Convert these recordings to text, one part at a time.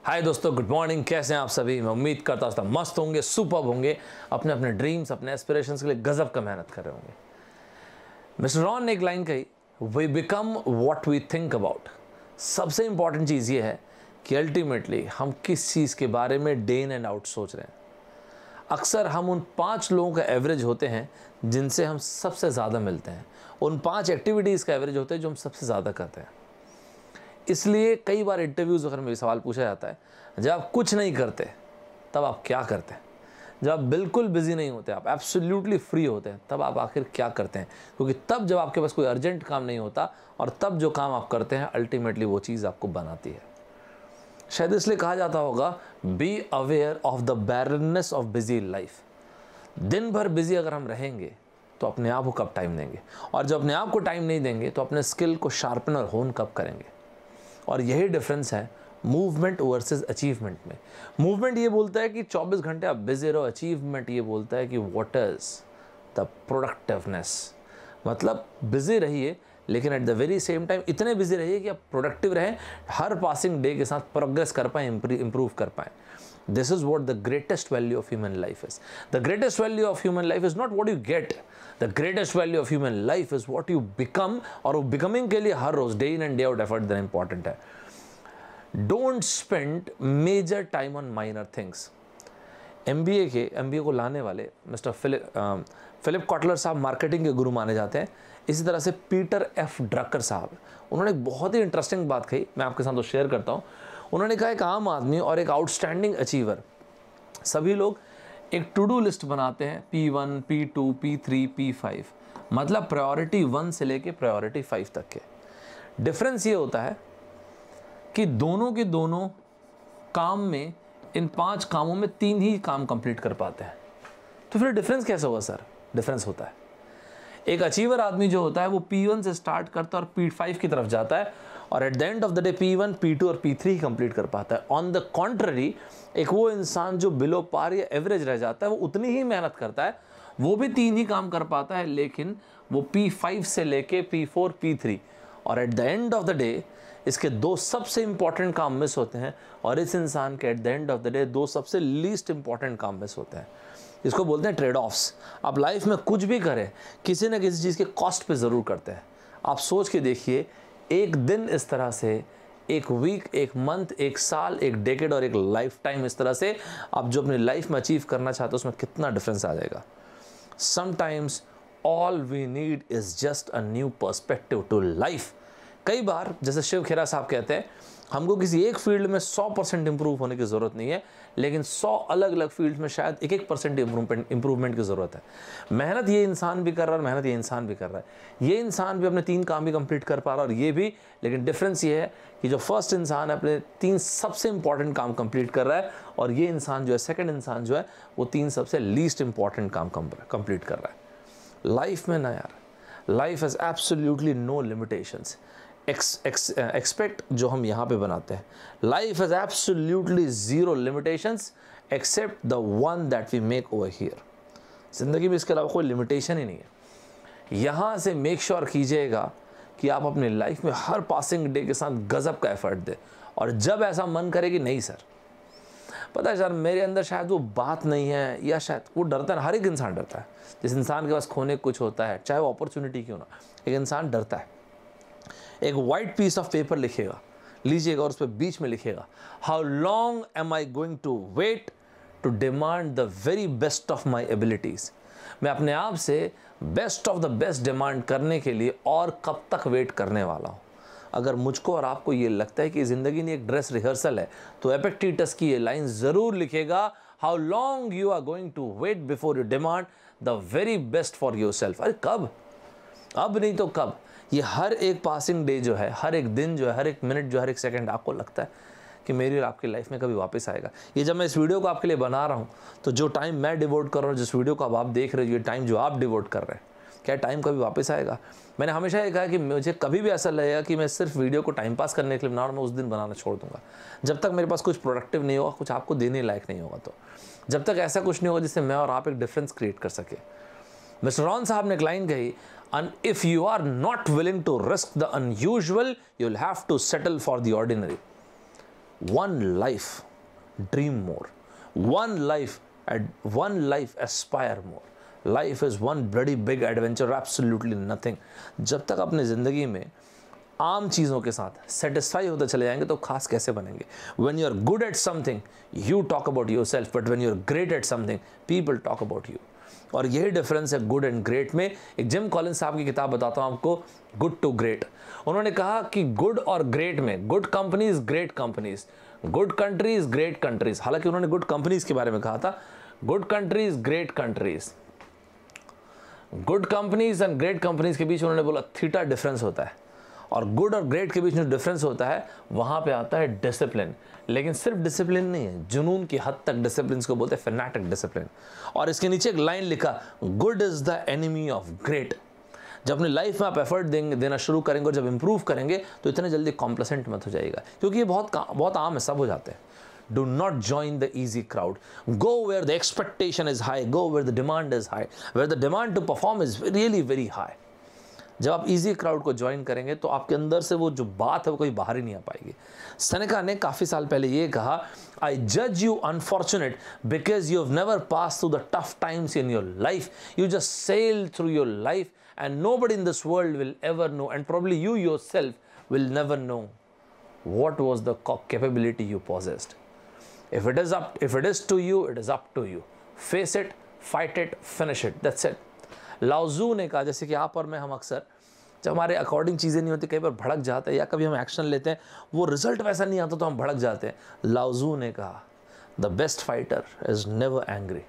हाय दोस्तों, good morning. कैसे हैं आप सभी? मैं उम्मीद करता हूँ मस्त होंगे, सुपर्ब होंगे, अपने अपने ड्रीम्स, अपने एस्पिरेशंस के लिए गजब का मेहनत कर रहे होंगे। मिस्टर रॉन ने एक लाइन कही, we become what we think about. सबसे इंपॉर्टेंट चीज़ ये है कि अल्टीमेटली हम किस चीज़ के बारे में डे इन एंड आउट सोच रहे हैं। अक्सर हम उन 5 लोगों का एवरेज होते हैं जिनसे हम सबसे ज़्यादा मिलते हैं, उन 5 एक्टिविटीज़ का एवरेज होते हैं जो हम सबसे ज़्यादा करते हैं। इसलिए कई बार इंटरव्यूज़ वगैरह में भी सवाल पूछा जाता है, जब आप कुछ नहीं करते तब आप क्या करते हैं? जब आप बिल्कुल बिजी नहीं होते, आप एब्सोल्युटली फ्री होते हैं, तब आप आखिर क्या करते हैं? क्योंकि तब जब आपके पास कोई अर्जेंट काम नहीं होता और तब जो काम आप करते हैं अल्टीमेटली वो चीज़ आपको बनाती है। शायद इसलिए कहा जाता होगा, be aware of the barrenness of busy life. दिन भर बिजी अगर हम रहेंगे तो अपने आप को कब टाइम देंगे, और जब अपने आप को टाइम नहीं देंगे तो अपने स्किल को शार्पन और होन कब करेंगे? और यही डिफरेंस है मूवमेंट वर्सेस अचीवमेंट में। मूवमेंट ये बोलता है कि 24 घंटे आप बिजी रहो, अचीवमेंट ये बोलता है कि व्हाट इज द प्रोडक्टिवनेस। मतलब बिजी रहिए लेकिन at the very same time इतने बिजी रहिए कि आप प्रोडक्टिव रहें, हर पासिंग डे के साथ प्रोग्रेस कर पाएँ, इंप्रूव कर पाएँ। This is what the greatest value of human life is. The greatest value of human life is not what you get. The greatest value of human life is what you become, और वो becoming के लिए हर रोज day in and day out effort देना important है। Don't spend major time on minor things. MBA को लाने वाले मिस्टर फिलिप कॉटलर साहब मार्केटिंग के गुरु माने जाते हैं। इसी तरह से पीटर एफ ड्रकर साहब, उन्होंने एक बहुत ही इंटरेस्टिंग बात कही, मैं आपके साथ तो शेयर करता हूँ। उन्होंने कहा एक आम आदमी और एक आउटस्टैंडिंग अचीवर, सभी लोग एक टू डू लिस्ट बनाते हैं, P1, P2, P3, P5, मतलब प्रायोरिटी 1 से लेके प्रायोरिटी 5 तक के। डिफरेंस ये होता है कि दोनों के दोनों काम में, इन 5 कामों में 3 ही काम कंप्लीट कर पाते हैं। तो फिर डिफरेंस कैसे होगा सर? डिफरेंस होता है, एक अचीवर आदमी जो होता है वो P1 से स्टार्ट करता है और P5 की तरफ जाता है, और at the end of the day P1, P2 और P3 ही कंप्लीट कर पाता है। ऑन द कॉन्ट्ररी, एक वो इंसान जो बिलो पार या एवरेज रह जाता है, वो उतनी ही मेहनत करता है, वो भी 3 ही काम कर पाता है, लेकिन वो P5 से लेके P4, P3, और at the end of the day इसके 2 सबसे इंपॉर्टेंट काम मिस होते हैं, और इस इंसान के at the end of the day 2 सबसे लीस्ट इंपॉर्टेंट काम मिस होते हैं। इसको बोलते हैं ट्रेड ऑफ्स। आप लाइफ में कुछ भी करें, किसी न किसी चीज़ के कॉस्ट पे ज़रूर करते हैं। आप सोच के देखिए, एक दिन इस तरह से, एक वीक, एक मंथ, एक साल, एक डेकेड और एक लाइफ टाइम, इस तरह से आप जो अपनी लाइफ में अचीव करना चाहते हो उसमें कितना डिफरेंस आ जाएगा। Sometimes all we need is just a new perspective to life. कई बार जैसे शिव खेरा साहब कहते हैं, हमको किसी एक फील्ड में 100% इंप्रूव होने की ज़रूरत नहीं है, लेकिन 100 अलग अलग फील्ड में शायद 1% इंप्रूवमेंट की ज़रूरत है। मेहनत ये इंसान भी कर रहा है, मेहनत ये इंसान भी कर रहा है। ये इंसान भी अपने 3 काम भी कंप्लीट कर पा रहा है और ये भी, लेकिन डिफरेंस ये है कि जो फर्स्ट इंसान है अपने 3 सबसे इंपॉर्टेंट काम कंप्लीट कर रहा है, और ये इंसान जो है, सेकेंड इंसान जो है, वो 3 सबसे लीस्ट इंपॉर्टेंट काम कंप्लीट कर रहा है। लाइफ में ना यार, life has absolutely no limitations. Expect जो हम यहाँ पे बनाते हैं, life has absolutely zero limitations except the one that we make over here. ज़िंदगी में इसके अलावा कोई लिमिटेशन ही नहीं है। यहाँ से मेक श्योर कीजिएगा कि आप अपनी लाइफ में हर पासिंग डे के साथ गज़ब का एफर्ट दें, और जब ऐसा मन करे कि नहीं सर, पता है सर मेरे अंदर शायद वो बात नहीं है, या शायद वो डरता है ना, हर एक इंसान डरता है। जिस इंसान के पास खोने कुछ होता है, चाहे वो अपॉर्चुनिटी क्यों ना, एक इंसान डरता है। एक वाइट पीस ऑफ पेपर लिखेगा, लीजिएगा, और उस पर बीच में लिखेगा, how long am I going to wait to demand the very best of my abilities. मैं अपने आप से best of the best demand करने के लिए और कब तक वेट करने वाला हूँ। अगर मुझको और आपको ये लगता है कि ज़िंदगी नहीं एक ड्रेस रिहर्सल है, तो एपिक्टेटस की ये लाइन ज़रूर लिखेगा, how long you are going to wait before you demand the very best for yourself. अरे कब? अब नहीं तो कब? ये हर एक पासिंग डे जो है, हर एक दिन जो है, हर एक मिनट जो है, हर एक सेकंड आपको लगता है कि मेरी और आपकी लाइफ में कभी वापस आएगा। ये जब मैं इस वीडियो को आपके लिए बना रहा हूँ, तो जो टाइम मैं डिवोट कर रहा हूँ, जिस वीडियो को अब आप देख रहे हो, ये टाइम जो आप डिवोट कर रहे हैं, क्या टाइम कभी वापस आएगा? मैंने हमेशा ये कहा कि मुझे कभी भी ऐसा लगेगा कि मैं सिर्फ वीडियो को टाइम पास करने के लिए बना रहा हूँ, मैं उस दिन बनाना छोड़ दूंगा। जब तक मेरे पास कुछ प्रोडक्टिव नहीं होगा, कुछ आपको देने लायक नहीं होगा, तो जब तक ऐसा कुछ नहीं होगा जिससे मैं और आप एक डिफरेंस क्रिएट कर सके। मिस्टर रॉन साहब ने एक लाइन कही, and if you are not willing to risk the unusual, you'll have to settle for the ordinary. one life, dream more. One life, aspire more. Life is one bloody big adventure, absolutely nothing. जब तक अपनी ज़िंदगी में आम चीज़ों के साथ satisfy होते चले जाएंगे तो खास कैसे बनेंगे? When you are good at something, you talk about yourself, but when you are great at something, people talk about you. और यही डिफरेंस है गुड एंड ग्रेट में। एक जिम कॉलिंस साहब की किताब बताता हूँ आपको, गुड टू ग्रेट। उन्होंने कहा कि गुड और ग्रेट में, good companies great companies, good countries great countries. हालांकि उन्होंने गुड कंपनीज के बारे में कहा था, good countries great countries, good companies and great companies के बीच उन्होंने बोला थीटा डिफरेंस होता है। और गुड और ग्रेट के बीच में डिफरेंस होता है, वहाँ पे आता है डिसिप्लिन। लेकिन सिर्फ डिसिप्लिन नहीं है, जुनून की हद तक डिसिप्लिन को बोलते हैं, फैनेटिक डिसिप्लिन। और इसके नीचे एक लाइन लिखा, good is the enemy of great. जब अपनी लाइफ में आप एफर्ट देना शुरू करेंगे और जब इंप्रूव करेंगे तो इतने जल्दी कॉम्प्लेसेंट मत हो जाएगा, क्योंकि ये बहुत आम है, सब हो जाते हैं। Do not join the easy crowd. Go where the expectation is high. Go where the demand is high. Where the demand to perform is really very high. जब आप इजी क्राउड को ज्वाइन करेंगे तो आपके अंदर से वो जो बात है वो कोई बाहर ही नहीं आ पाएगी। सेनेका ने काफ़ी साल पहले ये कहा, आई जज you unfortunate because you have never passed through the tough times in your life, you just sail through your life and nobody in this world will ever know and probably you yourself will never know what was the capability you possessed. If it is to you, it is up to you. Face it, fight it, finish it. That's it. लाओजू ने कहा, जैसे कि आप और मैं, हम अक्सर जब हमारे अकॉर्डिंग चीज़ें नहीं होती, कई बार भड़क जाते हैं, या कभी हम एक्शन लेते हैं, वो रिजल्ट वैसा नहीं आता तो हम भड़क जाते हैं। लाओजू ने कहा, the best fighter is never angry.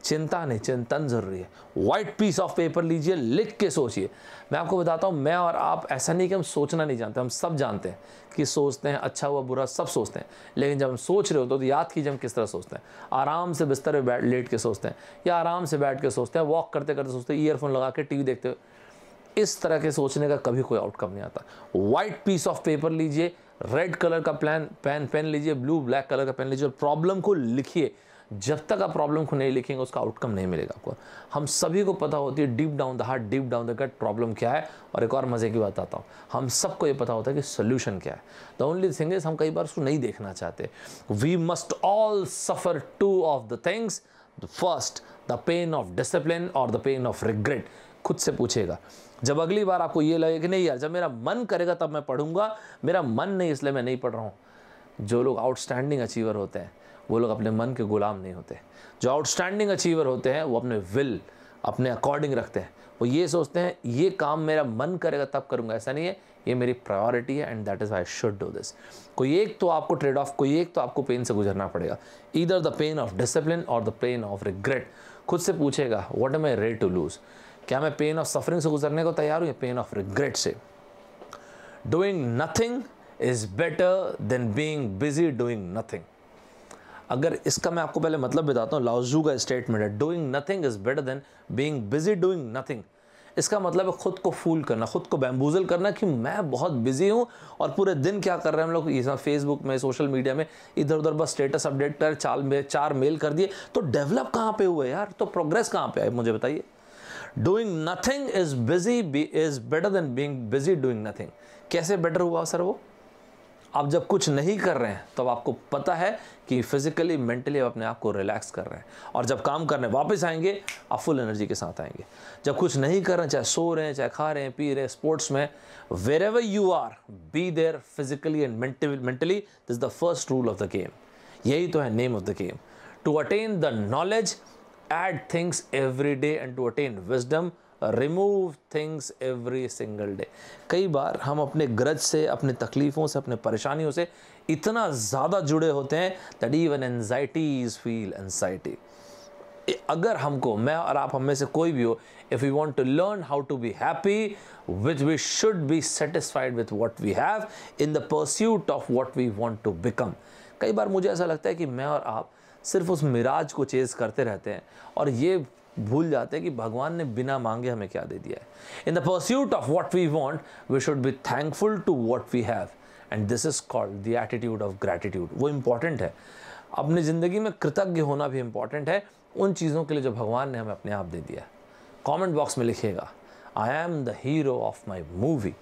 चिंता नहीं, चिंतन जरूरी है। व्हाइट पीस ऑफ पेपर लीजिए, लिख के सोचिए। मैं आपको बताता हूँ, मैं और आप ऐसा नहीं कि हम सोचना नहीं जानते, हम सब जानते हैं कि सोचते हैं, अच्छा हुआ बुरा सब सोचते हैं। लेकिन जब हम सोच रहे होते तो याद कीजिए हम किस तरह सोचते हैं। आराम से बिस्तर पे लेट के सोचते हैं, या आराम से बैठ के सोचते हैं, वॉक करते करते सोचते हैं, ईयरफोन लगा के टीवी देखते हुए। इस तरह के सोचने का कभी कोई आउटकम नहीं आता। व्हाइट पीस ऑफ पेपर लीजिए, रेड कलर का पेन लीजिए, ब्लू ब्लैक कलर का पेन लीजिए और प्रॉब्लम को लिखिए। जब तक आप प्रॉब्लम को नहीं लिखेंगे उसका आउटकम नहीं मिलेगा आपको। हम सभी को पता होती है deep down the heart, deep down the gut problem क्या है। और एक और मज़े की बात आता हूँ, हम सबको ये पता होता है कि सोल्यूशन क्या है। द ओनली थिंग इज हम कई बार उसको नहीं देखना चाहते। We must all suffer two of the things, the first the pain of discipline और द पेन ऑफ रिग्रेट। खुद से पूछेगा, जब अगली बार आपको ये लगे कि नहीं यार, जब मेरा मन करेगा तब मैं पढ़ूंगा, मेरा मन नहीं इसलिए मैं नहीं पढ़ रहा हूँ। जो लोग आउटस्टैंडिंग अचीवर होते हैं वो लोग अपने मन के गुलाम नहीं होते। जो आउटस्टैंडिंग अचीवर होते हैं वो अपने विल अपने अकॉर्डिंग रखते हैं। वो ये सोचते हैं ये काम मेरा मन करेगा तब करूँगा, ऐसा नहीं है, ये मेरी प्रायोरिटी है and that is I should do this. कोई एक तो आपको ट्रेड ऑफ, कोई एक तो आपको पेन से गुजरना पड़ेगा, either the pain of discipline और द पेन ऑफ रिग्रेट। खुद से पूछेगा, what am I ready to lose? क्या मैं पेन ऑफ सफरिंग से गुजरने को तैयार हूँ या पेन ऑफ रिग्रेट से? Doing nothing is better than being busy doing nothing. अगर इसका मैं आपको पहले मतलब बताता हूँ, लाओजू का स्टेटमेंट है, doing nothing is better than being busy doing nothing. इसका मतलब है खुद को फूल करना, खुद को बैम्बूजल करना कि मैं बहुत बिजी हूँ और पूरे दिन क्या कर रहे हैं हम लोग, ये फेसबुक में, सोशल मीडिया में इधर उधर बस स्टेटस अपडेट कर, चार मेल कर दिए, तो डेवलप कहाँ पे हुए यार? तो प्रोग्रेस कहाँ पे है मुझे बताइए। Doing nothing is better than being busy doing nothing. कैसे बेटर हुआ सर वो? आप जब कुछ नहीं कर रहे हैं तब तो आपको पता है कि फिजिकली मेंटली आप अपने आप को रिलैक्स कर रहे हैं, और जब काम करने वापस आएंगे आप फुल एनर्जी के साथ आएंगे। जब कुछ नहीं कर रहे हैं, चाहे सो रहे हैं, चाहे खा रहे हैं, पी रहे हैं, स्पोर्ट्स में, wherever you are, be there physically and mentally. This is the first rule of the game. यही तो है name of the game. To attain the knowledge, add things every day, and to attain wisdom, remove things every single day. कई बार हम अपने grudge से, अपने तकलीफ़ों से, अपने परेशानियों से इतना ज़्यादा जुड़े होते हैं that even anxieties feel anxiety. अगर हमको, मैं और आप, हम में से कोई भी हो, if we want to learn how to be happy, which we should be satisfied with what we have in the pursuit of what we want to become. कई बार मुझे ऐसा लगता है कि मैं और आप सिर्फ उस मिराज को चेज करते रहते हैं और ये भूल जाते हैं कि भगवान ने बिना मांगे हमें क्या दे दिया है। In the pursuit of what we want we should be thankful to what we have, and this is called the attitude of gratitude. वो इंपॉर्टेंट है। अपनी ज़िंदगी में कृतज्ञ होना भी इंपॉर्टेंट है उन चीज़ों के लिए जो भगवान ने हमें अपने आप दे दिया। कमेंट बॉक्स में लिखिएगा, I am the hero of my movie.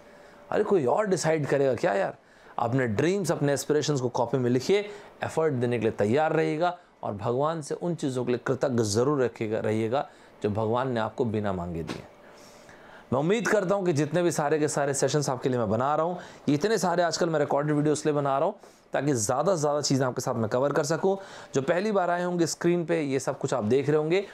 अरे कोई और डिसाइड करेगा क्या यार? अपने ड्रीम्स, अपने एस्पिरेशंस को कॉपी में लिखिए, एफर्ट देने के लिए तैयार रहिएगा और भगवान से उन चीज़ों के लिए कृतज्ञ ज़रूर रहिएगा जो भगवान ने आपको बिना मांगे दिए। मैं उम्मीद करता हूं कि जितने भी सारे के सारे सेशंस आपके लिए मैं बना रहा हूं, इतने सारे आजकल मैं रिकॉर्डेड वीडियो इसलिए बना रहा हूं ताकि ज़्यादा से ज़्यादा चीज़ें आपके साथ मैं कवर कर सकूं। जो पहली बार आए होंगे स्क्रीन पे, ये सब कुछ आप देख रहे होंगे,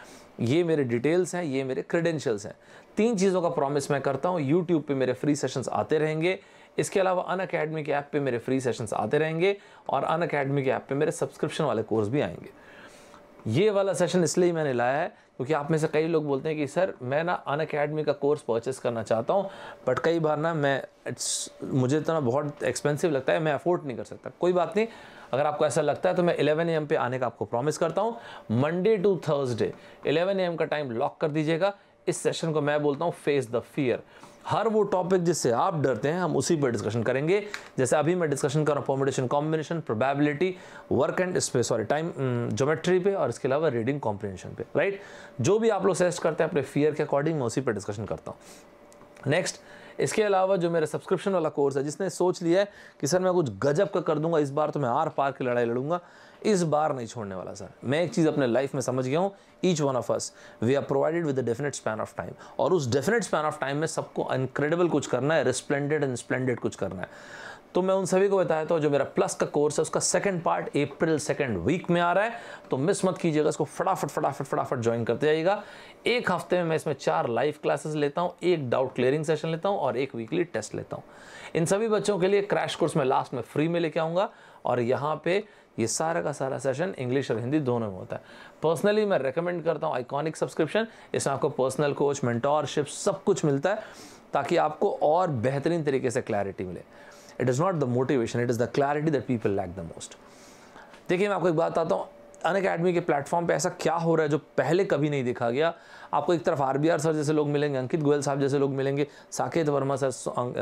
ये मेरे डिटेल्स हैं, ये मेरे क्रेडेंशियल्स हैं। 3 चीज़ों का प्रॉमिस मैं करता हूँ। यूट्यूब पे मेरे फ्री सेशंस आते रहेंगे, इसके अलावा अनअकैडमी के ऐप पे मेरे फ्री सेशंस आते रहेंगे और अनअकैडमी के ऐप पे मेरे सब्सक्रिप्शन वाले कोर्स भी आएंगे। ये वाला सेशन इसलिए मैंने लाया है क्योंकि आप में से कई लोग बोलते हैं कि सर मैं ना अनअकैडमी का कोर्स परचेस करना चाहता हूँ, बट कई बार ना मुझे इतना बहुत एक्सपेंसिव लगता है, मैं अफोर्ड नहीं कर सकता। कोई बात नहीं, अगर आपको ऐसा लगता है तो मैं 11 AM पे आने का आपको प्रॉमिस करता हूँ। मंडे टू थर्सडे 11 AM का टाइम लॉक कर दीजिएगा। इस सेशन को मैं बोलता हूँ फेस द फियर। हर वो टॉपिक जिससे आप डरते हैं हम उसी पर डिस्कशन करेंगे। जैसे अभी मैं डिस्कशन कर रहा हूँ permutation, combination, probability, work and time, geometry पे और इसके अलावा रीडिंग कॉम्प्रिहेंशन पे, राइट। जो भी आप लोग सजेस्ट करते हैं अपने फियर के अकॉर्डिंग मैं उसी पर डिस्कशन करता हूँ। नेक्स्ट, इसके अलावा जो मेरा सब्सक्रिप्शन वाला कोर्स है, जिसने सोच लिया है कि सर मैं कुछ गजब का कर दूंगा, इस बार तो मैं आर पार की लड़ाई लड़ूंगा, इस बार नहीं छोड़ने वाला सर। मैं एक चीज़ अपने लाइफ में समझ गया हूँ, each one of us we are provided with a definite span of time, और उस डेफिनेट स्पैन ऑफ टाइम में सबको इनक्रेडिबल कुछ करना है, रिस्प्लेंडेड एंड स्प्लेंडेड कुछ करना है। तो मैं उन सभी को बताया था, जो मेरा प्लस का कोर्स है उसका सेकंड पार्ट अप्रैल 2nd वीक में आ रहा है, तो मिस मत कीजिएगा इसको, फटाफट ज्वाइन करते जाइएगा। एक हफ्ते में मैं इसमें 4 लाइव क्लासेस लेता हूँ, 1 डाउट क्लियरिंग सेशन लेता हूँ और 1 वीकली टेस्ट लेता हूँ। इन सभी बच्चों के लिए क्रैश कोर्स में लास्ट में फ्री में लेके आऊँगा, और यहाँ पे ये सारा का सारा सेशन इंग्लिश और हिंदी दोनों में होता है। पर्सनली मैं रेकमेंड करता हूँ आइकॉनिक सब्सक्रिप्शन। इसमें आपको पर्सनल कोच, मेंटोरशिप सब कुछ मिलता है, ताकि आपको और बेहतरीन तरीके से क्लैरिटी मिले। It is not the motivation, it is the clarity that people lack the most. देखिए, मैं आपको एक बात बताता हूँ, अनअकैडमी के प्लेटफॉर्म पे ऐसा क्या हो रहा है जो पहले कभी नहीं देखा गया। आपको एक तरफ RBR सर जैसे लोग मिलेंगे, अंकित गोयल साहब जैसे लोग मिलेंगे, साकेत वर्मा सर,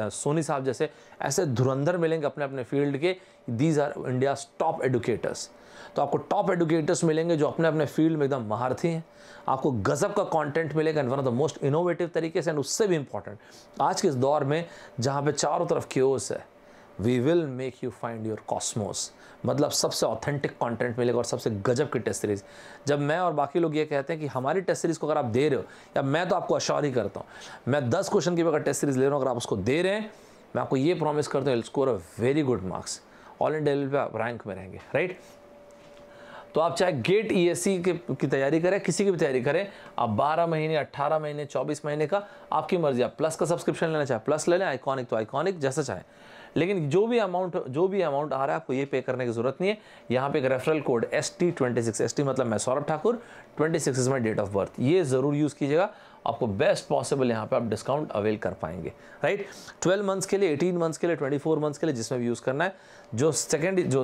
सोनी साहब जैसे ऐसे धुरंधर मिलेंगे अपने अपने फील्ड के। These are India's top educators. तो आपको टॉप एडुकेटर्स मिलेंगे जो अपने अपने फील्ड में एकदम महारथी हैं। आपको गजब का कंटेंट मिलेगा and one of the most innovative तरीके से। एंड उससे भी इंपॉर्टेंट, आज के इस दौर में जहाँ पे चारों तरफ क्योस है, we will make you find your cosmos. मतलब सबसे ऑथेंटिक कंटेंट मिलेगा और सबसे गजब की टेस्ट सीरीज। जब मैं और बाकी लोग ये कहते हैं कि हमारी टेस्ट सीरीज को अगर आप दे रहे हो, या मैं तो आपको अश्योर ही करता हूँ, मैं 10 क्वेश्चन की अगर टेस्ट सीरीज ले रहा हूँ, अगर आप उसको दे रहे हैं, मैं आपको ये प्रॉमिस करता हूँ, score a very good marks, all India level पे आप रैंक में रहेंगे, राइट। तो आप चाहे गेट ESC की तैयारी करें, किसी की भी तैयारी करें, आप 12 महीने, 18 महीने, 24 महीने का आपकी मर्जी, आप प्लस का सब्सक्रिप्शन लेना चाहे प्लस ले लें, आइकॉनिक तो आइकॉनिक, जैसा चाहें। लेकिन जो भी अमाउंट आ रहा है आपको ये पे करने की जरूरत नहीं है। यहाँ पे एक रेफरल कोड ST26, ST मतलब मैं Saurabh Thakur, 26 is my date of birth, ये जरूर यूज़ कीजिएगा, आपको बेस्ट पॉसिबल यहाँ पे आप डिस्काउंट अवेल कर पाएंगे, राइट। 12 मंथ्स के लिए, 18 मंथ्स के लिए, 24 मंथ्स के लिए, जिसमें भी यूज़ करना है। जो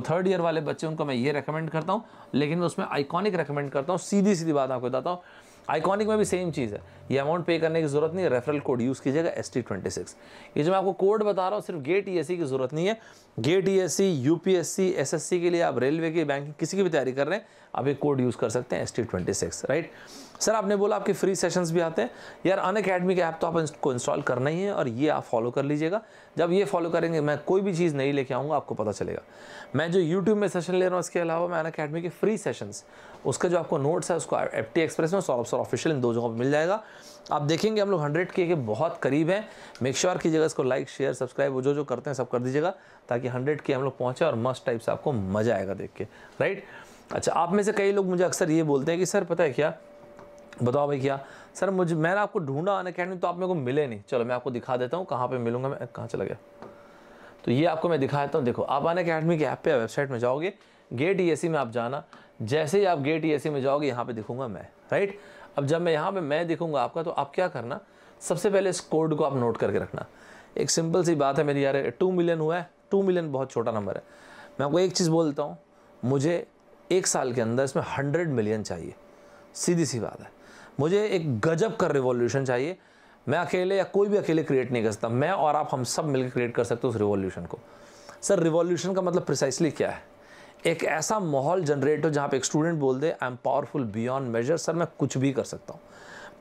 3rd ईयर वाले बच्चे उनको मैं ये रेकमेंड करता हूँ, लेकिन मैं उसमें आइकॉनिक रेकमेंड करता हूँ। सीधी बात आपको बताता हूँ, आइकॉनिक में भी सेम चीज़ है, ये अमाउंट पे करने की जरूरत नहीं है, रेफरल कोड यूज़ कीजिएगा ST26। ये जो मैं आपको कोड बता रहा हूँ, सिर्फ गेट ESC की जरूरत नहीं है। गेट ESC, UPSC, SSC के लिए, आप रेलवे की, बैंकिंग, किसी की भी तैयारी कर रहे हैं, आप एक कोड यूज़ कर सकते हैं ST26, राइट। सर आपने बोला आपके फ्री सेशंस भी आते हैं, यार अनअकैडमी के ऐप तो आप इसको इंस्टॉल करना ही है और ये आप फॉलो कर लीजिएगा। जब ये फॉलो करेंगे, मैं कोई भी चीज़ नहीं लेके आऊँगा, आपको पता चलेगा। मैं जो यूट्यूब में सेशन ले रहा हूँ, इसके अलावा मैं अनअकैडमी के फ्री सेशंस, उसका जो आपको नोट्स है उसको FT एक्सप्रेस में, सौरभ सर ऑफिशियल, इन 2 जगहों पर मिल जाएगा। आप देखेंगे हम लोग 100K के बहुत करीब हैं। मेक श्योर कीजिएगा इसको लाइक, शेयर, सब्सक्राइब, वो जो करते हैं सब कर दीजिएगा, ताकि 100K हम लोग पहुँचे और मस्त टाइप से आपको मज़ा आएगा देख के, राइट। अच्छा, आप में से कई लोग मुझे अक्सर ये बोलते हैं कि सर पता है क्या, बताओ भाई क्या सर, मैंने आपको ढूंढा अनअकैडमी, तो आप मेरे को मिले नहीं। चलो मैं आपको दिखा देता हूँ कहाँ पे मिलूंगा मैं, कहाँ चला गया, तो ये आपको मैं दिखा देता हूँ। देखो, आप अनअकैडमी के ऐप पे, वेबसाइट में जाओगे, गेट ESC में आप जाना, जैसे ही आप गेट ESC में जाओगे, यहाँ पे दिखूंगा मैं, राइट। अब जब मैं यहाँ पे मैं दिखूंगा आपका, तो आप क्या करना, सबसे पहले इस कोड को आप नोट करके रखना। एक सिंपल सी बात है मेरी, यार 2 मिलियन हुआ है, 2 मिलियन बहुत छोटा नंबर है। मैं आपको एक चीज़ बोलता हूँ, मुझे 1 साल के अंदर इसमें 100 मिलियन चाहिए, सीधी सी बात है। मुझे एक गजब का रिवॉल्यूशन चाहिए। मैं अकेले या कोई भी अकेले क्रिएट नहीं कर सकता, मैं और आप, हम सब मिलकर क्रिएट कर सकते हो उस रिवॉल्यूशन को। सर रिवॉल्यूशन का मतलब प्रिसाइसली क्या है, एक ऐसा माहौल जनरेट हो जहाँ पे एक स्टूडेंट बोल दे I am powerful beyond measure, sir मैं कुछ भी कर सकता हूँ।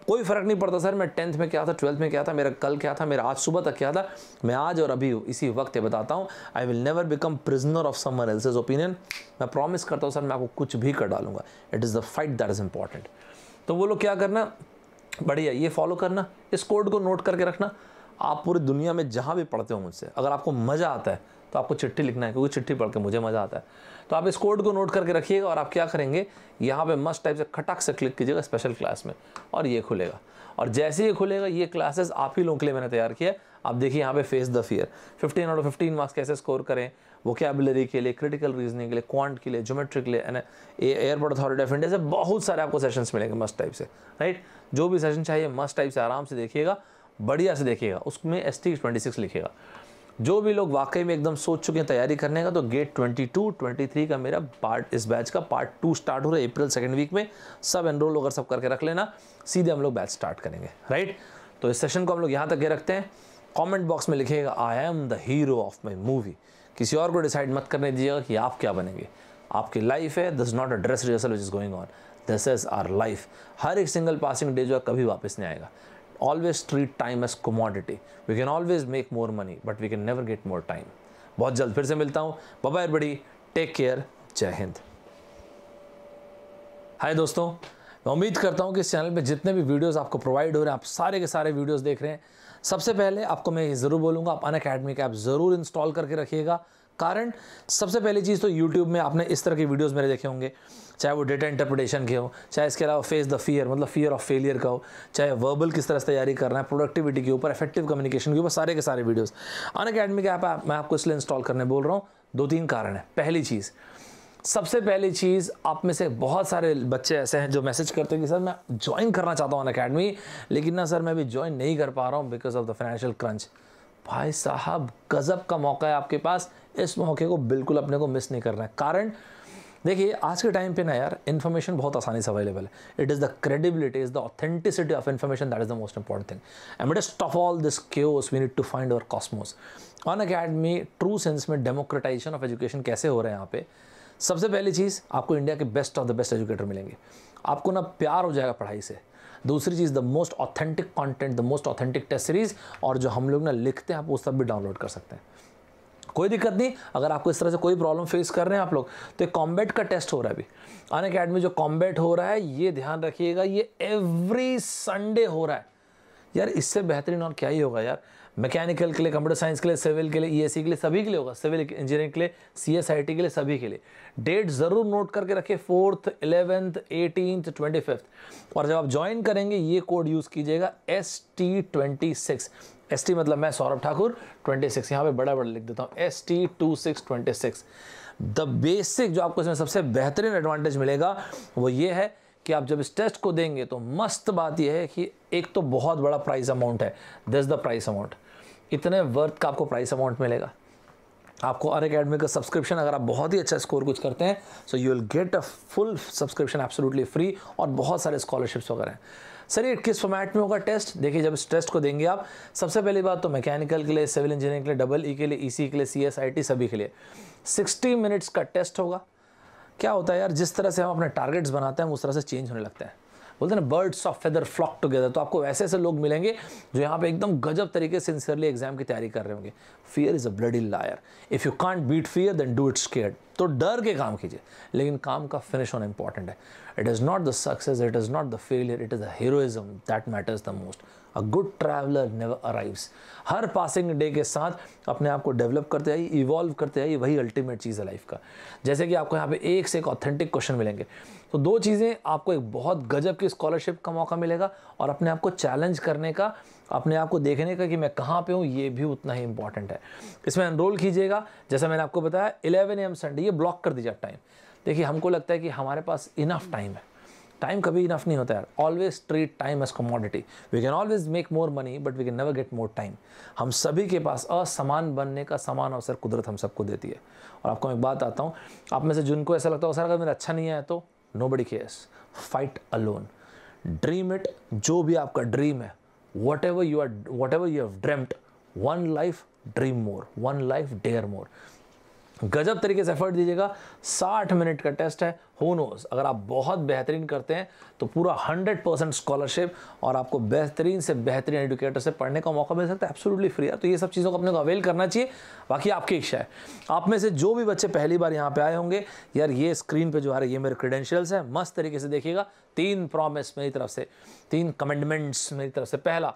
कोई फ़र्क नहीं पड़ता सर मैं 10th में क्या था, 12th में क्या था, मेरा कल क्या था, मेरा आज सुबह तक क्या था, मैं आज और अभी इसी वक्त ये बताता हूँ। I will never become prisoner of someone else's opinion. मैं प्रॉमिस करता हूँ सर मैं आपको कुछ भी कर डालूंगा। It is the fight that is important. तो वो लोग क्या करना, बढ़िया ये फॉलो करना, इस कोड को नोट करके रखना। आप पूरी दुनिया में जहाँ भी पढ़ते हो मुझसे, अगर आपको मज़ा आता है तो आपको चिट्ठी लिखना है, क्योंकि चिट्ठी पढ़ के मुझे मज़ा आता है। तो आप इस कोड को नोट करके रखिएगा और आप क्या करेंगे, यहाँ पे मस्ट टाइप से खटक से क्लिक कीजिएगा स्पेशल क्लास में, और ये खुलेगा। और जैसे ही खुलेगा, ये क्लासेस आप ही लोगों के लिए मैंने तैयार किया है। आप देखिए यहाँ पे face the fear, 15 out of 15 marks कैसे स्कोर करें, वोकैबुलरी के लिए, क्रिटिकल रीजनिंग के लिए, क्वांट के लिए, ज्योमेट्री के लिए, एयरपोर्ट अथॉरिटी ऑफ इंडिया से बहुत सारे आपको सेशंस मिलेंगे मस्ट टाइप से, राइट। जो भी सेशन चाहिए मस्ट टाइप से आराम से देखिएगा, बढ़िया से देखिएगा, उसमें ST 26 लिखिएगा। जो भी लोग वाकई में एकदम सोच चुके हैं तैयारी करने का, तो गेट 22-23 का मेरा पार्ट, इस बैच का पार्ट 2 स्टार्ट हो रहा है अप्रैल 2nd वीक में। सब एनरोल होकर सब करके रख लेना, सीधे हम लोग बैच स्टार्ट करेंगे, राइट। तो इस सेशन को हम लोग यहाँ तक के रखते हैं। कमेंट बॉक्स में लिखिएगा I am the hero of my movie. किसी और को डिसाइड मत करने दीजिएगा कि आप क्या बनेंगे। आपकी लाइफ है, this is not a dress rehearsal which is going on, this is our life. हर एक सिंगल पासिंग डे जो है कभी वापस नहीं आएगा। Always treat time as commodity. We can always make more money, but we can never get more time. बहुत जल्द फिर से मिलता हूँ। Bye bye everybody, take care, जय हिंद। हाय दोस्तों, मैं उम्मीद करता हूँ कि इस चैनल पे जितने भी वीडियोस आपको प्रोवाइड हो रहे हैं, आप सारे के सारे वीडियोस देख रहे हैं। सबसे पहले आपको मैं ये ज़रूर बोलूँगा, आप अनअकैडमी का ऐप ज़रूर इंस्टॉल करके रखिएगा। कारण सबसे पहली चीज़ तो यूट्यूब में आपने इस तरह के वीडियोस मेरे देखे होंगे, चाहे वो डेटा इंटरप्रिटेशन के हो, चाहे इसके अलावा फेस द फियर मतलब फियर ऑफ फेलियर का हो, चाहे वर्बल किस तरह से तैयारी करना है, प्रोडक्टिविटी के ऊपर, इफेक्टिव कम्युनिकेशन के ऊपर, सारे के सारे वीडियोस। अनअकैडमी का ऐप मैं आपको इसलिए इंस्टॉल करने बोल रहा हूँ, 2-3 कारण है। पहली चीज़, सबसे पहली चीज़, आप में से बहुत सारे बच्चे ऐसे हैं जो मैसेज करते हैं कि सर मैं ज्वाइन करना चाहता हूँ अनअकैडमी, लेकिन ना सर मैं अभी ज्वाइन नहीं कर पा रहा हूँ because of the financial crunch. भाई साहब, गजब का मौका है आपके पास, इस मौके को बिल्कुल अपने को मिस नहीं करना है। कारण देखिए, आज के टाइम पे ना यार, इन्फॉर्मेशन बहुत आसानी से अवेलेबल है। It is the credibility, is the authenticity of information that is the most important thing. And midst of all this chaos we need to find our cosmos. Unacademy true sense में democratization of education कैसे हो रहा है यहाँ पे। सबसे पहली चीज़, आपको इंडिया के best of the best educator मिलेंगे, आपको ना प्यार हो जाएगा पढ़ाई से। दूसरी चीज़, the most authentic content, the most authentic test series, और जो हम लोग ना लिखते हैं आप वो सब भी डाउनलोड कर सकते हैं। कोई दिक्कत नहीं, अगर आपको इस तरह से कोई प्रॉब्लम फेस कर रहे हैं आप लोग, तो एक कॉम्बैट का टेस्ट हो रहा है अभी अनअकैडमी। जो कॉम्बैट हो रहा है, ये ध्यान रखिएगा, ये एवरी संडे हो रहा है। यार इससे बेहतरीन और क्या ही होगा यार। मैकेनिकल के लिए, कंप्यूटर साइंस के लिए, सिविल के लिए, ESE के लिए, सभी के लिए होगा, सिविल इंजीनियरिंग के लिए, CSIT के लिए, सभी के लिए। डेट ज़रूर नोट करके रखिए, 4th, 11th, 18th, 25th। और जब आप ज्वाइन करेंगे, ये कोड यूज़ कीजिएगा ST26। ST मतलब मैं सौरभ ठाकुर, 26 यहाँ पे बड़ा बड़ा लिख देता हूँ, ST2626। द बेसिक जो आपको इसमें सबसे बेहतरीन एडवांटेज मिलेगा वो ये है कि आप जब इस टेस्ट को देंगे तो मस्त बात यह है कि एक तो बहुत बड़ा प्राइस अमाउंट है, दिस द प्राइस अमाउंट, इतने वर्थ का आपको प्राइस अमाउंट मिलेगा। आपको अनअकैडमी का सब्सक्रिप्शन, अगर आप बहुत ही अच्छा स्कोर कुछ करते हैं, so you will get a full subscription absolutely free, और बहुत सारे स्कॉलरशिप्स वगैरह हैं। सर ये किस फॉर्मेट में होगा टेस्ट? देखिए, जब इस टेस्ट को देंगे आप, सबसे पहली बात तो मैकेनिकल के लिए, सिविल इंजीनियरिंग के लिए, EE के लिए, EC के लिए, CSIT सभी के लिए 60 मिनट्स का टेस्ट होगा। क्या होता है यार, जिस तरह से हम अपने टारगेट्स बनाते हैं उस तरह से चेंज होने लगता है। बोलते हैं ना, birds of feather flock together. तो आपको ऐसे ऐसे लोग मिलेंगे जो यहाँ पे एकदम गजब तरीके से सिंसियरली एग्जाम की तैयारी कर रहे होंगे। Fear is a bloody liar, if you can't beat fear then do it scared. तो डर के काम कीजिए, लेकिन काम का फिनिश होना इंपॉर्टेंट है। It is not the success, it is not the failure, it is the heroism that matters the most. A good traveller never arrives. Her passing day के साथ अपने आप को डेवलप करते आइए, इवॉल्व करते आइए, वही अल्टीमेट चीज़ है लाइफ का। जैसे कि आपको यहाँ पे एक से एक ऑथेंटिक क्वेश्चन मिलेंगे, तो 2 चीज़ें, आपको एक बहुत गजब की स्कॉलरशिप का मौका मिलेगा, और अपने आप को चैलेंज करने का, अपने आप को देखने का कि मैं कहाँ पे हूँ, ये भी उतना ही इंपॉर्टेंट है। इसमें एनरोल कीजिएगा, जैसा मैंने आपको बताया 11 AM संडे, ये ब्लॉक कर दीजिए टाइम। देखिए, हमको लगता है कि हमारे पास इनफ टाइम है, टाइम कभी इनफ नहीं होता यार। Always treat time as commodity. We can always make more money but we can never get more time. हम सभी के पास असमान बनने का समान अवसर कुदरत हम सबको देती है। और आपको मैं एक बात आता हूँ, आप में से जिनको ऐसा लगता है सर अगर मेरा अच्छा नहीं है तो nobody cares, fight alone, dream it. जो भी आपका ड्रीम है, whatever you have dreamt, one life dream more, one life dare more। गजब तरीके से एफर्ट दीजिएगा। 60 मिनट का टेस्ट है। हु नोस, अगर आप बहुत बेहतरीन करते हैं तो पूरा 100% स्कॉलरशिप और आपको बेहतरीन से बेहतरीन एजुकेटर से पढ़ने का मौका मिल सकता है, एब्सोल्युटली फ्री है। तो ये सब चीज़ों को अपने को अवेल करना चाहिए। बाकी आपकी इच्छा है। आप में से जो भी बच्चे पहली बार यहाँ पे आए होंगे, यार ये स्क्रीन पे जो आ रहा है ये मेरे क्रेडेंशियल्स हैं, मस्त तरीके से देखिएगा। 3 प्रॉमिस मेरी तरफ से, 3 कमिटमेंट्स मेरी तरफ से। पहला,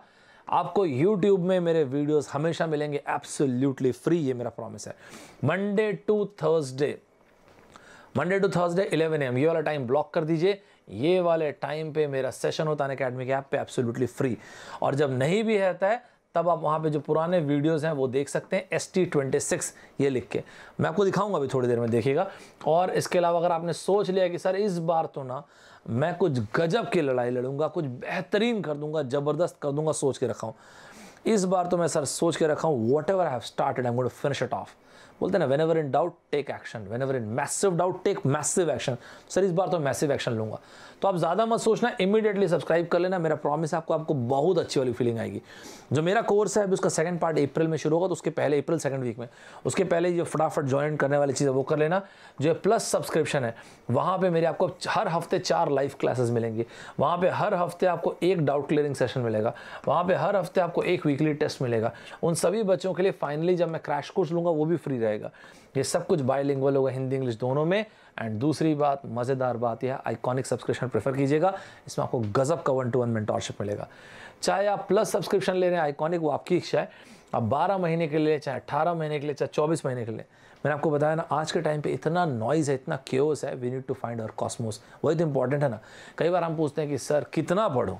आपको YouTube में मेरे वीडियोस हमेशा मिलेंगे एब्सोल्युटली फ्री, ये मेरा प्रॉमिस है। मंडे टू थर्सडे 11 AM ये वाला टाइम ब्लॉक कर दीजिए। ये वाले टाइम पे मेरा सेशन होता है अनअकैडमी के ऐप पे एब्सोल्युटली फ्री। और जब नहीं भी रहता है तब आप वहाँ पे जो पुराने वीडियोस हैं वो देख सकते हैं, ST26 ये लिख के। मैं आपको दिखाऊंगा अभी थोड़ी देर में, देखिएगा। और इसके अलावा अगर आपने सोच लिया कि सर इस बार तो ना मैं कुछ गजब की लड़ाई लड़ूंगा, कुछ बेहतरीन कर दूंगा, ज़बरदस्त कर दूंगा, सोच के रखा हूँ इस बार तो मैं सर सोच के रखा हूँ, whatever I have started I am going to finish it off. बोलते हैं ना, whenever in doubt take action, whenever in massive doubt take massive action. Sir इस बार तो मैसिव एक्शन लूंगा। तो आप ज़्यादा मत सोचना, इमीडिएटली सब्सक्राइब कर लेना। मेरा प्रॉमिस है आपको बहुत अच्छी वाली फीलिंग आएगी। जो मेरा कोर्स है अभी उसका सेकंड पार्ट अप्रैल में शुरू होगा, तो उसके पहले अप्रैल सेकंड वीक में, उसके पहले जो फटाफट ज्वाइन करने वाली चीज़ है वो कर लेना। जो प्लस सब्सक्रिप्शन है वहाँ पर मेरे आपको हर हफ्ते 4 लाइव क्लासेस मिलेंगी। वहाँ पर हर हफ्ते आपको 1 डाउट क्लियरिंग सेशन मिलेगा। वहाँ पर हर हफ्ते आपको 1 वीकली टेस्ट मिलेगा। उन सभी बच्चों के लिए फाइनली जब मैं क्रैश कोर्स लूँगा वो भी फ्री रहेगा। ये सब कुछ बायलिंगुअल होगा, हिंदी इंग्लिश दोनों में। एंड दूसरी बात, मज़ेदार बात यह, आइकॉनिक सब्सक्रिप्शन प्रेफर कीजिएगा। इसमें आपको गजब का 1-to-1 मेंटोरशिप मिलेगा। चाहे आप प्लस सब्सक्रिप्शन ले रहे हैं आइकॉनिक, वो आपकी इच्छा है। आप 12 महीने के लिए, चाहे 18 महीने के लिए, चाहे 24 महीने के लिए। मैंने आपको बताया ना, आज के टाइम पे इतना नॉइज़ है, इतना केओस है, we need to find our cosmos. वही तो इंपॉर्टेंट है ना। कई बार हम पूछते हैं कि सर कितना पढ़ूं,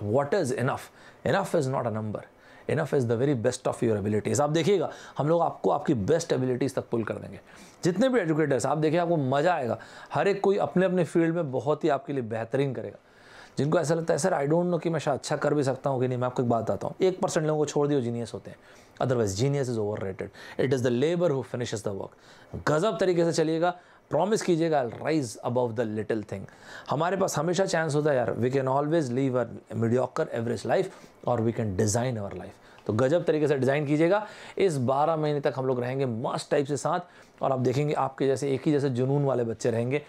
what is enough? Enough is not a number, enough is the very best of your abilities. आप देखिएगा, हम लोग आपको आपकी बेस्ट एबिलिटीज़ तक पुल कर देंगे। जितने भी एजुकेटर्स आप देखिए, आपको मज़ा आएगा। हर एक कोई अपने अपने फील्ड में बहुत ही आपके लिए बेहतरीन करेगा। जिनको ऐसा लगता है सर आई डोंट नो कि मैं शायद अच्छा कर भी सकता हूँ कि नहीं, मैं आपको एक बात बताता हूँ, 1% लोगों को छोड़ दिए जीनियस होते हैं। Otherwise genius is overrated. It is the labour who finishes the work. गजब तरीके से चलिएगा, प्रॉमिस कीजिएगा, I rise above the little thing. हमारे पास हमेशा चांस होता है यार, we can always live a mediocre average life और we can design our life. तो गजब तरीके से डिज़ाइन कीजिएगा। इस 12 महीने तक हम लोग रहेंगे मस्त टाइप से साथ, और आप देखेंगे आपके जैसे एक ही जैसे जुनून वाले बच्चे रहेंगे।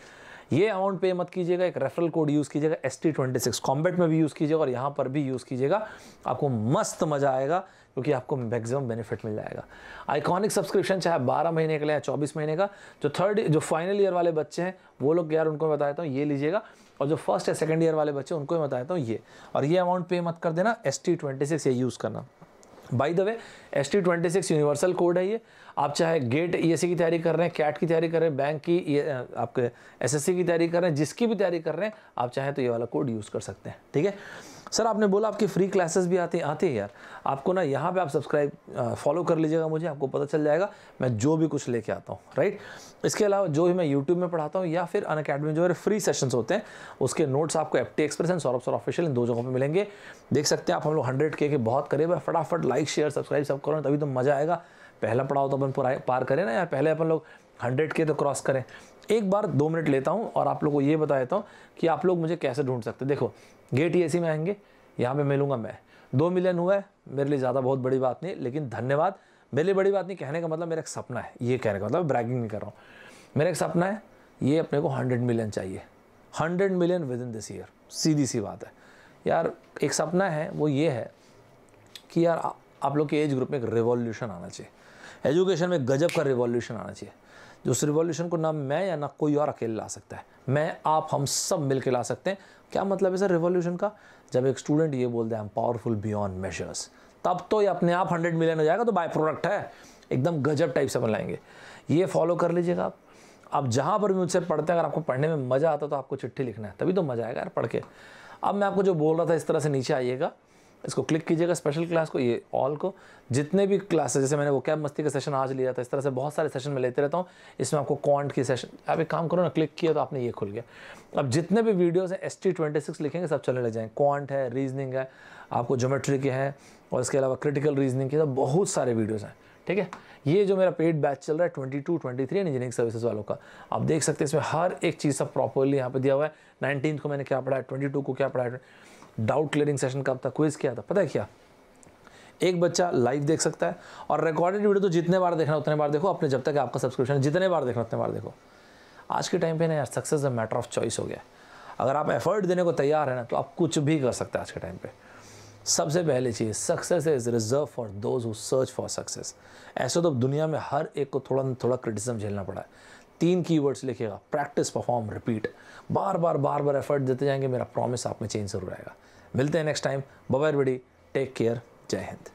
ये अमाउंट पे मत कीजिएगा, एक रेफरल कोड यूज़ कीजिएगा, ST26 कॉम्बैट में भी यूज़ कीजिएगा और यहाँ पर भी यूज़ कीजिएगा। आपको मस्त मज़ा आएगा क्योंकि आपको मैक्सिमम बेनिफिट मिल जाएगा। आइकॉनिक सब्सक्रिप्शन चाहे 12 महीने के लिए या 24 महीने का। जो फाइनल ईयर वाले बच्चे हैं वो लोग यार, उनको मैं बताता हूँ ये लीजिएगा। और जो फर्स्ट या सेकंड ईयर वाले बच्चे उनको मैं बताता हूँ ये। और ये अमाउंट पे मत कर देना, ST26 ये यूज़ करना। By the way, ST26 universal code है ये। आप चाहे गेट ESE की तैयारी कर रहे हैं, कैट की तैयारी कर रहे हैं, बैंक की, आपके SSC की तैयारी कर रहे हैं, जिसकी भी तैयारी कर रहे हैं, आप चाहें तो ये वाला कोड यूज़ कर सकते हैं। ठीक है सर, आपने बोला आपकी फ्री क्लासेस भी आती है यार। आपको ना यहाँ पे आप सब्सक्राइब फॉलो कर लीजिएगा मुझे, आपको पता चल जाएगा मैं जो भी कुछ लेके आता हूँ, राइट। इसके अलावा जो भी मैं यूट्यूब में पढ़ाता हूँ या फिर अनअकैडमी जो मेरे फ्री सेशंस होते हैं, उसके नोट्स आपको FT express and Saurabh sir official in 2 जगहों पे मिलेंगे। देख सकते हैं आप, हम लोग 100K के बहुत करीब है। फटाफट लाइक शेयर सब्सक्राइब सब करो, तभी तो मज़ा आएगा। पहला पढ़ाओ तो अपन पार करें ना यार, पहले अपन लोग 100K तो क्रॉस करें। एक बार 2 मिनट लेता हूँ और आप लोग को ये बता देता हूँ कि आप लोग मुझे कैसे ढूंढ सकते हैं। देखो, गेट ESE में आएंगे, यहाँ पे मिलूंगा मैं। 2 मिलियन हुआ है, मेरे लिए ज़्यादा बहुत बड़ी बात नहीं, लेकिन धन्यवाद। मेरे लिए बड़ी बात नहीं, कहने का मतलब मेरा एक सपना है, ये कहने का मतलब ब्रैगिंग नहीं कर रहा हूँ। मेरा एक सपना है, ये अपने को 100 मिलियन चाहिए, 100 million within this year. सीधी सी बात है यार, एक सपना है, वो ये है कि यार आप लोग के एज ग्रुप में एक रिवॉल्यूशन आना चाहिए, एजुकेशन में गजब का रिवॉल्यूशन आना चाहिए। जो उस रिवॉल्यूशन को ना मैं या ना कोई और अकेले ला सकता है, मैं, आप, हम सब मिल के ला सकते हैं। क्या मतलब है सर रिवॉल्यूशन का? जब एक स्टूडेंट ये बोलते हैं आई एम पावरफुल बियॉन्ड मेजर्स, तब तो ये अपने आप 100 मिलियन हो जाएगा। तो बाय प्रोडक्ट है, एकदम गजब टाइप से बनाएंगे। ये फॉलो कर लीजिएगा आप जहाँ पर भी मुझसे पढ़ते हैं। अगर आपको पढ़ने में मज़ा आता तो आपको चिट्ठी लिखना है, तभी तो मज़ा आएगा यार पढ़ के। अब मैं आपको जो बोल रहा था, इस तरह से नीचे आइएगा, इसको क्लिक कीजिएगा, स्पेशल क्लास को, ये ऑल को। जितने भी क्लासेस, जैसे मैंने वो कैब मस्ती का सेशन आज लिया था, इस तरह से बहुत सारे सेशन मैं लेते रहता हूँ। इसमें आपको क्वांट की सेशन, आप एक काम करो ना, क्लिक किया तो आपने ये खुल गया। अब जितने भी वीडियोस हैं ST26 लिखेंगे सब चलने लग जाएंगे। क्वांट है, रीजनिंग है, आपको ज्योमेट्री के हैं, और इसके अलावा क्रिटिकल रीजनिंग के, तो बहुत सारे वीडियोज़ हैं। ठीक है, ये जो मेरा पेड बैच चल रहा है 22-23 इंजीनियरिंग सर्विसेज वालों का, आप देख सकते हैं इसमें हर एक चीज़ सब प्रॉपरली यहाँ पे दिया हुआ है। 19 को मैंने क्या पढ़ा है, 22 को क्या पढ़ा है, डाउट क्लियरिंग सेशन कब था, क्विज क्या था, पता है क्या, एक बच्चा लाइव देख सकता है, और रिकॉर्डेड वीडियो तो जितने बार देखना उतने बार देखो, अपने जब तक आपका सब्सक्रिप्शन जितने बार देखना उतने बार देखो। आज के टाइम पे ना यार success a matter of choice हो गया। अगर आप एफर्ट देने को तैयार है ना तो आप कुछ भी कर सकते हैं आज के टाइम पे। सबसे पहली चीज़, success is reserve for those who search for success. ऐसे तो दुनिया में हर एक को थोड़ा न थोड़ा क्रिटिसिज्म झेलना पड़ा है। 3 कीवर्ड्स लिखिएगा, प्रैक्टिस, परफॉर्म, रिपीट। बार बार एफर्ट देते जाएंगे, मेरा प्रॉमिस आप में चेंज जरूर आएगा। मिलते हैं next time. Bye bye everybody, take care, जय हिंद।